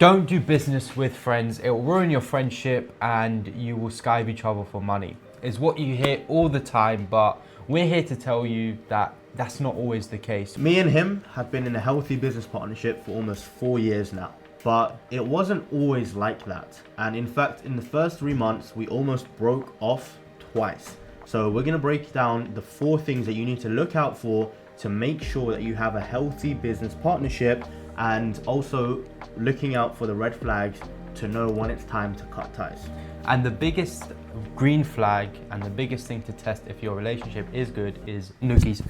Don't do business with friends. It will ruin your friendship and you will skive each other for money. It's what you hear all the time, but we're here to tell you that that's not always the case. Me and him have been in a healthy business partnership for almost 4 years now, but it wasn't always like that. And in fact, in the first 3 months, we almost broke off twice. So we're gonna break down the 4 things that you need to look out for to make sure that you have a healthy business partnership, and also looking out for the red flags to know when it's time to cut ties. And the biggest green flag and the biggest thing to test if your relationship is good is nookies.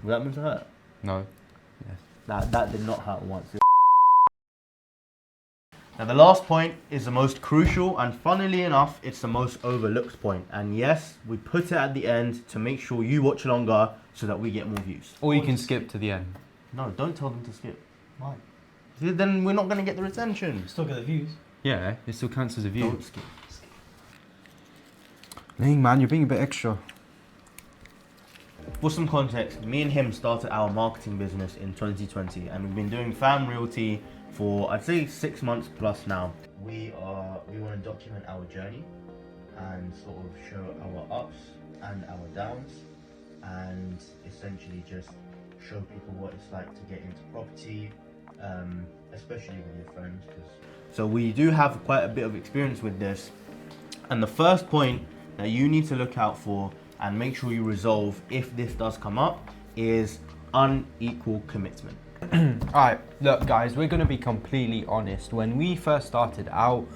Was that meant to hurt? No. Yes. That did not hurt once. Now the last point is the most crucial, and funnily enough, it's the most overlooked point. And yes, we put it at the end to make sure you watch longer so that we get more views. Or you can skip to the end. No, don't tell them to skip. Why? Then we're not going to get the retention. Still get the views. Yeah, it still counts as a view. Don't skip. Ling, man, you're being a bit extra. For some context, me and him started our marketing business in 2020, and we've been doing FAM Realty for, I'd say, 6 months plus now. We want to document our journey and sort of show our ups and our downs, and essentially just show people what it's like to get into property, especially with your friends. So we do have quite a bit of experience with this, and the first point that you need to look out for and make sure you resolve if this does come up is unequal commitment. Alright, look guys, we're going to be completely honest. When we first started out,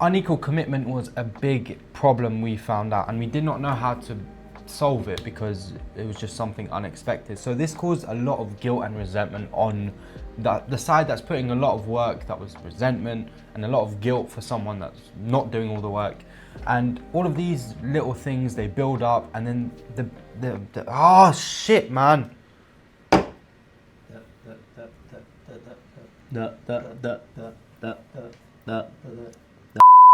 unequal commitment was a big problem we found out, and we did not know how to solve it because it was just something unexpected. So this caused a lot of guilt and resentment on the side that's putting a lot of work. That was resentment and a lot of guilt for someone that's not doing all the work. And all of these little things, they build up, and then the oh shit, man. It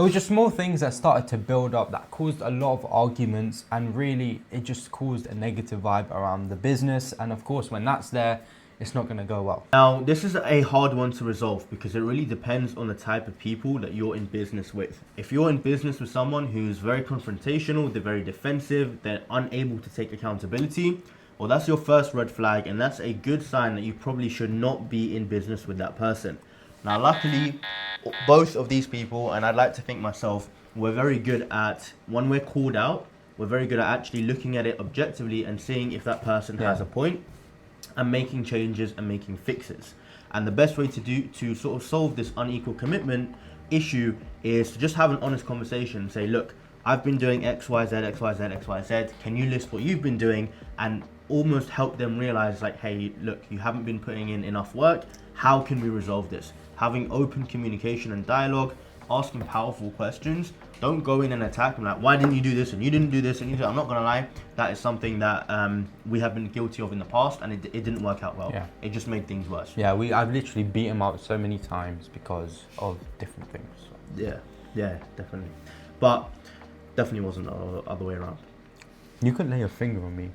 was just small things that started to build up that caused a lot of arguments, and really it just caused a negative vibe around the business. And of course, when that's there, it's not going to go well. Now, this is a hard one to resolve because it really depends on the type of people that you're in business with. If you're in business with someone who's very confrontational, they're very defensive, they're unable to take accountability, well, that's your first red flag, and that's a good sign that you probably should not be in business with that person. Now, luckily, both of these people, and I'd like to think myself, we're very good at, when we're called out, we're very good at actually looking at it objectively and seeing if that person has a point, and making changes and making fixes. And the best way to sort of solve this unequal commitment issue is to just have an honest conversation and say, look, I've been doing X, Y, Z, X, Y, Z, X, Y, Z. Can you list what you've been doing? And almost help them realize, like, hey, look, you haven't been putting in enough work. How can we resolve this? Having open communication and dialogue, asking powerful questions. Don't go in and attack them like, why didn't you do this and you didn't do this and you did. I'm not gonna lie, that is something that we have been guilty of in the past, and it didn't work out well. Yeah. It just made things worse. Yeah, I've literally beat him up so many times because of different things. Yeah, definitely. But definitely wasn't the other way around. You couldn't lay your finger on me.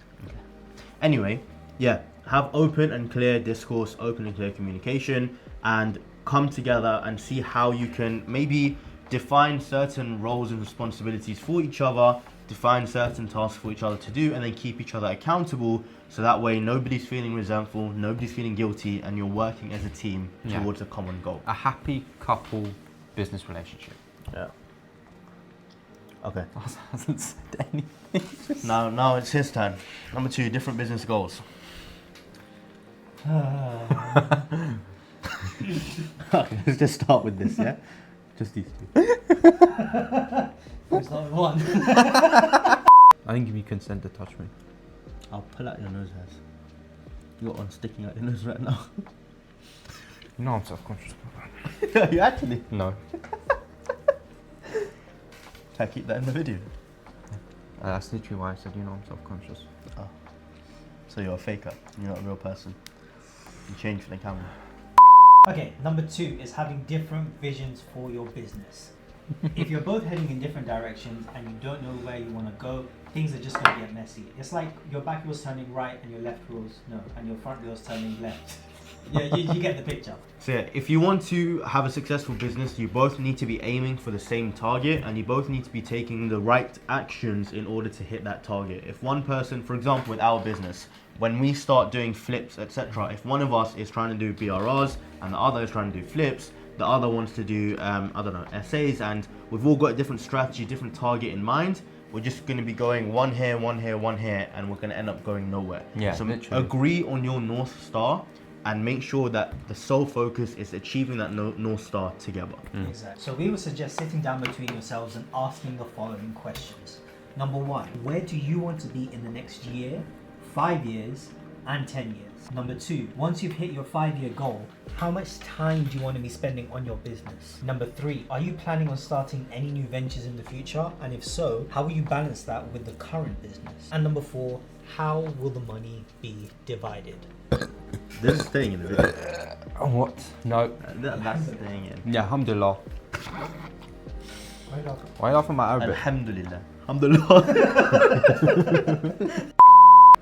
Anyway, yeah, have open and clear discourse, open and clear communication, and come together and see how you can maybe define certain roles and responsibilities for each other, define certain tasks for each other to do, and then keep each other accountable, so that way nobody's feeling resentful, nobody's feeling guilty, and you're working as a team towards a common goal. A happy couple business relationship. Yeah. Okay. Hasn't said anything. Now it's his turn. Number 2, different business goals. Okay, let's just start with this, yeah? Just these 2. It's not one. I didn't give you consent to touch me. I'll pull out your nose hairs. You got one sticking out your nose right now. You know I'm self-conscious. You actually? No. Can I keep that in the video? That's literally why I said, you know I'm self-conscious. Oh. So you're a faker. You're not a real person. You change for the camera. Okay, number 2 is having different visions for your business. if you're both heading in different directions and you don't know where you want to go, things are just going to get messy. It's like your back wheel's turning right and your left wheel's no, and your front wheel's turning left. Yeah, you get the picture. So yeah, if you want to have a successful business, you both need to be aiming for the same target, and you both need to be taking the right actions in order to hit that target. If one person, for example, with our business, when we start doing flips, etc., if one of us is trying to do BRRs and the other is trying to do flips, the other wants to do, essays, and we've all got a different strategy, different target in mind, we're just going to be going one here, one here, one here, and we're going to end up going nowhere. Yeah, so literally. agree on your North Star and make sure that the sole focus is achieving that North Star together. Exactly. So we would suggest sitting down between yourselves and asking the following questions. Number one, where do you want to be in the next year, 5 years, and 10 years? Number two, once you've hit your 5-year goal, how much time do you want to be spending on your business? Number three, are you planning on starting any new ventures in the future? And if so, how will you balance that with the current business? And number four, how will the money be divided? This is staying in the video. What? No. That's staying in. Yeah, alhamdulillah. Why are you laughing at my Arabic? Alhamdulillah. Alhamdulillah.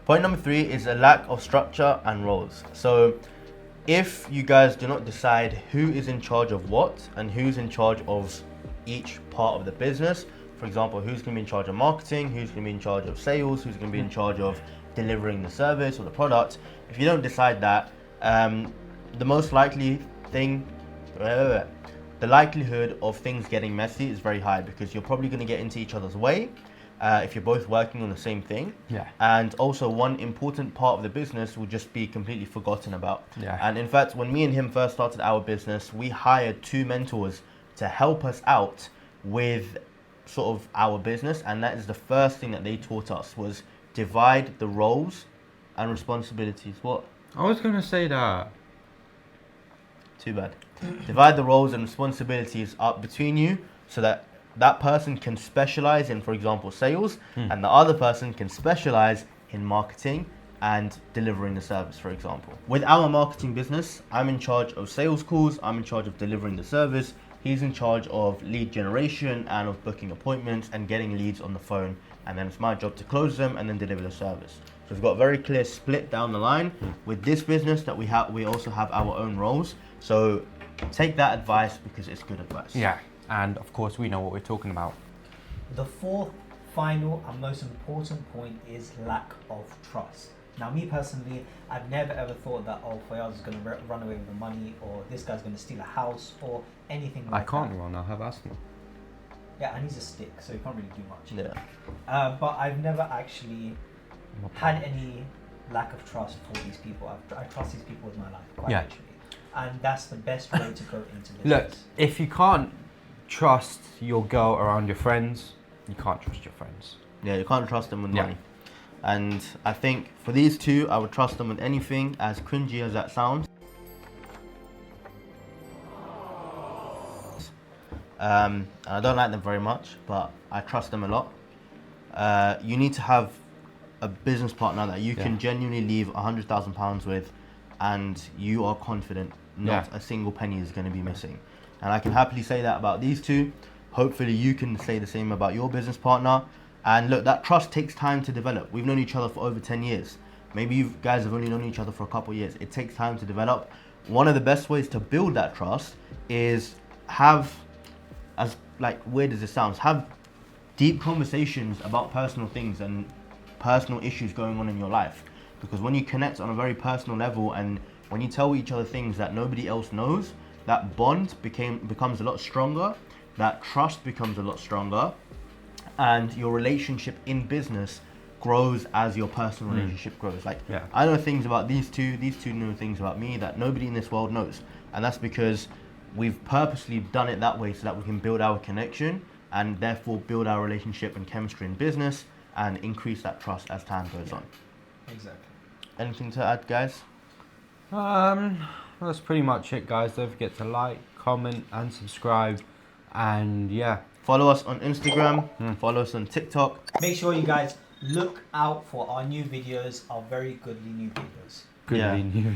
Point number 3 is a lack of structure and roles. So if you guys do not decide who is in charge of what and who's in charge of each part of the business, for example, who's going to be in charge of marketing, who's going to be in charge of sales, who's going to be in charge of delivering the service or the product, if you don't decide that, the most likely thing, the likelihood of things getting messy is very high, because you're probably going to get into each other's way if you're both working on the same thing. Yeah. And also one important part of the business will just be completely forgotten about. Yeah. And in fact, when me and him first started our business, we hired 2 mentors to help us out with sort of our business, and that is the first thing that they taught us, was divide the roles and responsibilities. What? I was gonna say that. Too bad. Divide the roles and responsibilities up between you, so that that person can specialize in, for example, sales, and the other person can specialize in marketing and delivering the service, for example. With our marketing business, I'm in charge of sales calls, I'm in charge of delivering the service, he's in charge of lead generation and of booking appointments and getting leads on the phone, and then it's my job to close them and then deliver the service. So we've got a very clear split down the line. With this business that we have, we also have our own roles. So take that advice, because it's good advice. Yeah, and of course we know what we're talking about. The fourth, final, and most important point is lack of trust. Now, me personally, I've never ever thought that, oh, Faiyaz is going to run away with the money, or this guy's going to steal a house, or anything like that. I can't run, I have asthma. Yeah, and he's a stick, so he can't really do much. Yeah. But I've never actually had any lack of trust for these people. I trust these people with my life, quite literally. And that's the best way to go into business. Look, if you can't trust your girl around your friends, you can't trust your friends. Yeah, you can't trust them with money. And I think for these two, I would trust them with anything, as cringy as that sounds. I don't like them very much, but I trust them a lot. You need to have a business partner that you can genuinely leave £100,000 with, and you are confident not a single penny is going to be missing. And I can happily say that about these two. Hopefully you can say the same about your business partner. And look, that trust takes time to develop. We've known each other for over 10 years. Maybe you guys have only known each other for a couple of years. It takes time to develop. One of the best ways to build that trust is have, as like weird as it sounds, have deep conversations about personal things and personal issues going on in your life. Because when you connect on a very personal level, and when you tell each other things that nobody else knows, that bond becomes a lot stronger, that trust becomes a lot stronger, and your relationship in business grows as your personal relationship grows. Like, I know things about these two know things about me that nobody in this world knows. And that's because we've purposely done it that way, so that we can build our connection and therefore build our relationship and chemistry in business and increase that trust as time goes on. Exactly. Anything to add, guys? That's pretty much it, guys. Don't forget to like, comment, and subscribe. And follow us on Instagram, follow us on TikTok. Make sure you guys look out for our new videos, our very goodly new videos. goodly new.